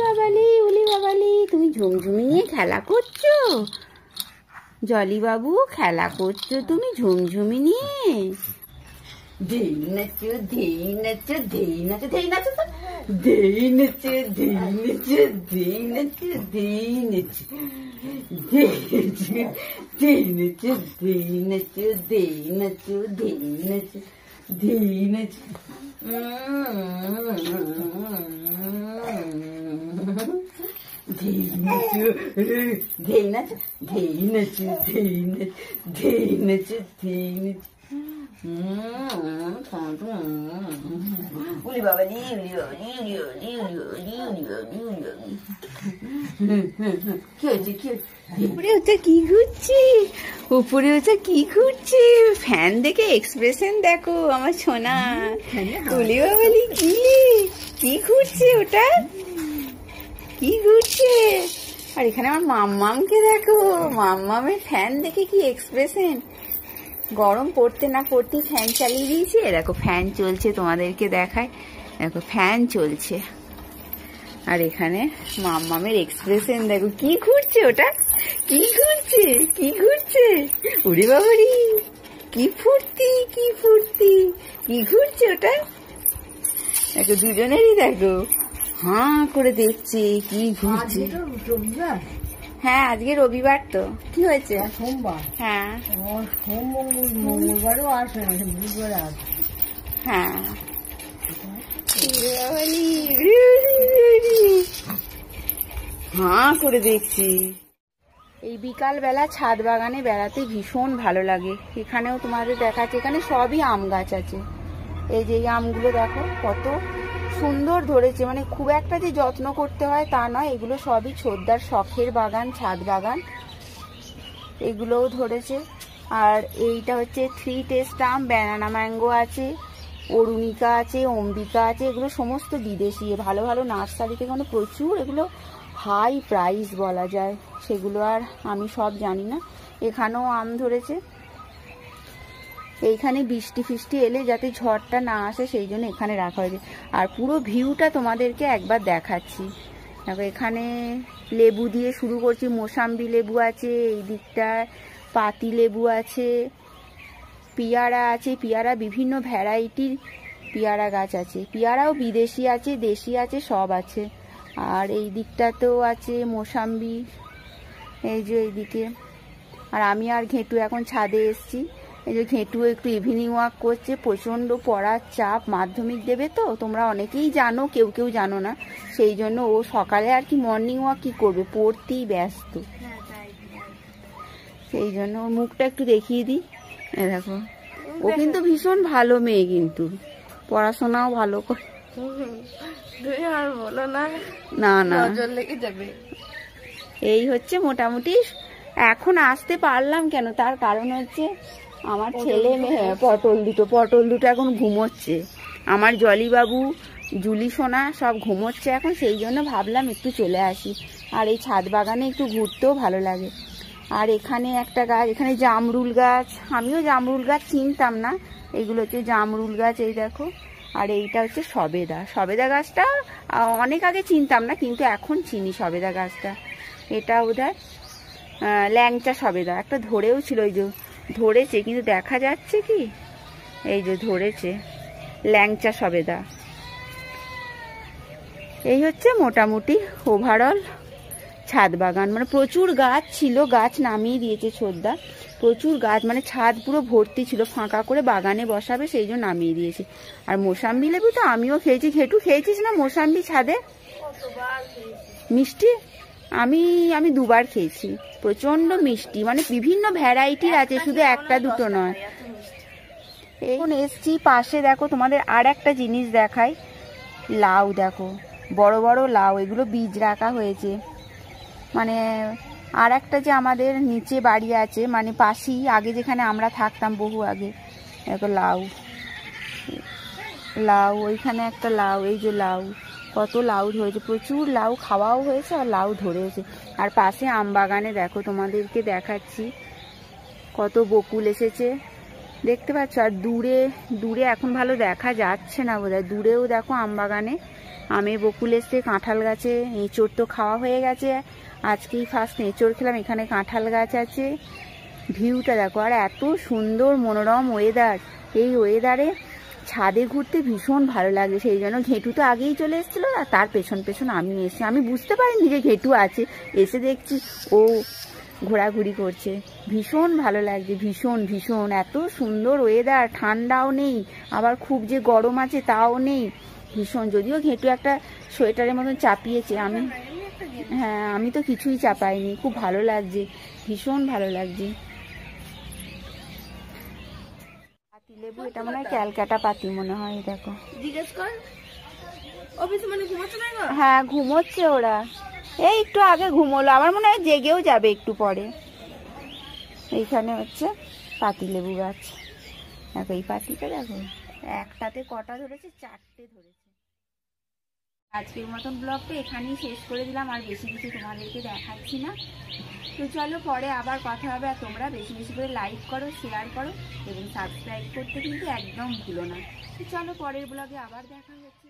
বাবালি, তুমি ঝুমঝুমি নিয়ে খেলা করছো? জলি বাবু খেলা করছো তুমি ঝুমঝুমি নিয়ে? ধেই নাচো, ধেই নাচো, ধেই নাচো, ধেই নাচো, ধেই নাচো, ধেই নাচো, ধেই নাচো, ধেই নাচো, ধেই নাচো, ধেই নাচো, ধেই নাচো, ধেই নাচো, ধেই নাচো। ধেই নাচো, ধেই নাচো, ধেই নাচো, ধেই নাচো, ধেই নাচো, ধেই নাচো। উলি বাবালি, উলি বাবালি, উলি বাবালি, উলি বাবালি, উলি বাবালি, উলি বাবালি। কি হচ্ছে, কি হচ্ছে? উপরে ওটা কি ঘুরছে? উপরে ওটা কি ঘুরছে? ফ্যান দেখে এক্সপ্রেশন দেখো আমার সোনা। উলি বাবালি, কি ঘুরছে ওটা? কি ঘুরছে? আর এখানে আমার মাম্মামকে দেখো, মাম্মামের ফ্যান দেখে কি এক্সপ্রেশন। গরম পড়তে না পড়তে ফ্যান চালিয়ে দিয়েছে। দেখো ফ্যান চলছে, তোমাদেরকে দেখায়, দেখো ফ্যান চলছে। আর এখানে মাম্মামের এক্সপ্রেশন দেখো, কি ঘুরছে ওটা? কি ঘুরছে, কি ঘুরছে? উড়ি বাবারি, কি ফুর্তি, কি ফুর্তি, কি ঘুরছে ওটা? দেখো দুজনেরই দেখো হাঁ করে দেখছে কি ঘুরছে। হ্যাঁ আজকে রবিবার তো কি হয়েছে? সোমবার। হ্যাঁ মঙ্গলবারও আসে না, বুধবার আসে। হ্যাঁ হাঁ করে দেখছি। এই বিকাল বেলা ছাদ বাগানে বেড়াতে ভীষণ ভালো লাগে। এখানেও তোমাদের দেখাচ্ছে, এখানে সবই আম গাছ আছে। এই যে এই আমগুলো দেখো কত সুন্দর ধরেছে, মানে খুব একটা যে যত্ন করতে হয় তা নয়, এগুলো সবই ছোটদার শখের বাগান, ছাদ বাগান। এগুলোও ধরেছে। আর এইটা হচ্ছে 3 টেস্ট আম, ব্যানানা ম্যাঙ্গো আছে, অরুণিকা আছে, অম্বিকা আছে। এগুলো সমস্ত বিদেশি, ভালো ভালো নার্সারি থেকে মানে প্রচুর, এগুলো হাই প্রাইস বলা যায়, সেগুলো আর আমি সব জানি না। এখানেও আম ধরেছে। এইখানে বৃষ্টি ফিষ্টি এলে যাতে ঝড়টা না আসে সেই জন্য এখানে রাখা হয়েছে। আর পুরো ভিউটা তোমাদেরকে একবার দেখাচ্ছি। দেখো এখানে লেবু দিয়ে শুরু করছি, মোসাম্বি লেবু আছে, এই দিকটায় পাতি লেবু আছে, পিয়ারা আছে, পিয়ারা বিভিন্ন ভ্যারাইটির পিয়ারা গাছ আছে। পিয়ারাও বিদেশি আছে, দেশি আছে, সব আছে। আর এই দিকটাতেও আছে মোসাম্বি, এই যে এইদিকে। আর আমি আর ঘেঁটু এখন ছাদে এসছি। এই যে ঘেঁটু একটু ইভিনিং ওয়াক করছে, প্রচণ্ড পড়ার চাপ, মাধ্যমিক দেবে তো, তোমরা অনেকেই জানো, কেউ কেউ জানো না। সেই জন্য ও সকালে আর কি মর্নিং ওয়াক কি করবে, পড়তেই ব্যস্ত। সেই জন্য ওর মুখটা একটু দেখিয়ে দিই। দেখো ও কিন্তু ভীষণ ভালো মেয়ে, কিন্তু পড়াশোনাও ভালো করে। আর বলো না, না না নজর লেগে যাবে। এই হচ্ছে মোটামুটি। এখন আসতে পারলাম কেন, তার কারণ হচ্ছে আমার ছেলে মেয়ে পটল দুটো এখন ঘুমোচ্ছে। আমার জলিবাবু, জুলি সোনা সব ঘুমোচ্ছে এখন, সেই জন্য ভাবলাম একটু চলে আসি। আর এই ছাদ বাগানে একটু ঘুরতেও ভালো লাগে। আর এখানে একটা গাছ, এখানে জামরুল গাছ, আমিও জামরুল গাছ চিনতাম না, এগুলো হচ্ছে জামরুল গাছ, এই দেখো। আর এইটা হচ্ছে সবেদা, সবেদা গাছটা অনেক আগে চিনতাম না, কিন্তু এখন চিনি সবেদা গাছটা। এটা বোধহয় ল্যাংচা সবেদা, একটা ধরেও ছিল, ওই যে ধরেছে কিন্তু দেখা যাচ্ছে কি, এই যে ধরেছে ল্যাংচা সবেদা। এই হচ্ছে মোটামুটি ওভারঅল ছাদ বাগান। মানে প্রচুর গাছ ছিল, গাছ নামিয়ে দিয়েছে ছোটদা, প্রচুর গাছ, মানে ছাদ পুরো ভর্তি ছিল, ফাঁকা করে বাগানে বসাবে সেই জন্য নামিয়ে দিয়েছে। আর মোসাম্বি লেবু তো আমিও খেয়েছি। ঘেটু খেয়েছিস না মোসাম্বি ছাদে? মিষ্টি? আমি 2 বার খেয়েছি, প্রচন্ড মিষ্টি, মানে বিভিন্ন ভ্যারাইটির আছে, শুধু একটা দুটো নয়। এখন এসছি পাশে, দেখো তোমাদের আর একটা জিনিস দেখাই, লাউ দেখো, বড় বড় লাউ, এগুলো বীজ রাখা হয়েছে। মানে আর একটা যে আমাদের নিচে বাড়ি আছে, মানে পাশেই, আগে যেখানে আমরা থাকতাম বহু আগে, দেখো লাউ, লাউ ওইখানে একটা লাউ, এই যে লাউ, কত লাউ ধরেছে, প্রচুর লাউ খাওয়াও হয়েছে আর লাউ ধরেছে। আর পাশে আম বাগানে দেখো তোমাদেরকে দেখাচ্ছি কত বকুল এসেছে, দেখতে পাচ্ছ। আর দূরে এখন ভালো দেখা যাচ্ছে না বোধহয়, দূরেও দেখো আম বাগানে আমের বকুল এসছে, কাঁঠাল গাছে এঁচোড় তো খাওয়া হয়ে গেছে, আজকেই ফার্স্ট এঁচোড় খেলাম। এখানে কাঁঠাল গাছ আছে, ভিউটা দেখো, আর এত সুন্দর মনোরম ওয়েদার। এই ওয়েদারে ছাদে ঘুরতে ভীষণ ভালো লাগে, সেই জন্য ঘেটু তো আগেই চলে এসেছিলো, আর তার পেছন পেছন আমি এসেছি। আমি বুঝতে পারিনি যে ঘেটু আছে, এসে দেখছি ও ঘোরাঘুরি করছে। ভীষণ ভালো লাগছে, ভীষণ ভীষণ। এত সুন্দর ওয়েদার, ঠান্ডাও নেই আবার খুব যে গরম আছে তাও নেই, ভীষণ। যদিও ঘেটু একটা সোয়েটারের মতন চাপিয়েছে, হ্যাঁ আমি তো কিছুই চাপাইনি। খুব ভালো লাগছে, ভীষণ ভালো লাগছে। পাতি লেবু, এটা মনে হয় ক্যালকাটা পাতি মনে হয়, দেখো। জিজ্ঞেস কর অফিসে মানে ঘুমাচ্ছে না গো? হ্যাঁ ঘুমোচ্ছে ওরা, এই একটু আগে ঘুমোলো, আমার মনে হয় জেগেও যাবে একটু পরে। এইখানে হচ্ছে পাতি লেবু গাছ, দেখো এই পাতিটা দেখো, একটাতে কটা ধরেছে, 4টে ধরেছে। আজকের মতন ব্লগটা এখানেই শেষ করে দিলাম, আর বেশি কিছু তোমাদেরকে দেখাচ্ছি না। তো চলো পরে আবার কথা হবে, আর তোমরা বেশি বেশি করে লাইক করো, শেয়ার করো এবং সাবস্ক্রাইব করতে কিন্তু একদম ভুলো না। তো চলো পরের ব্লগে আবার দেখা হচ্ছে।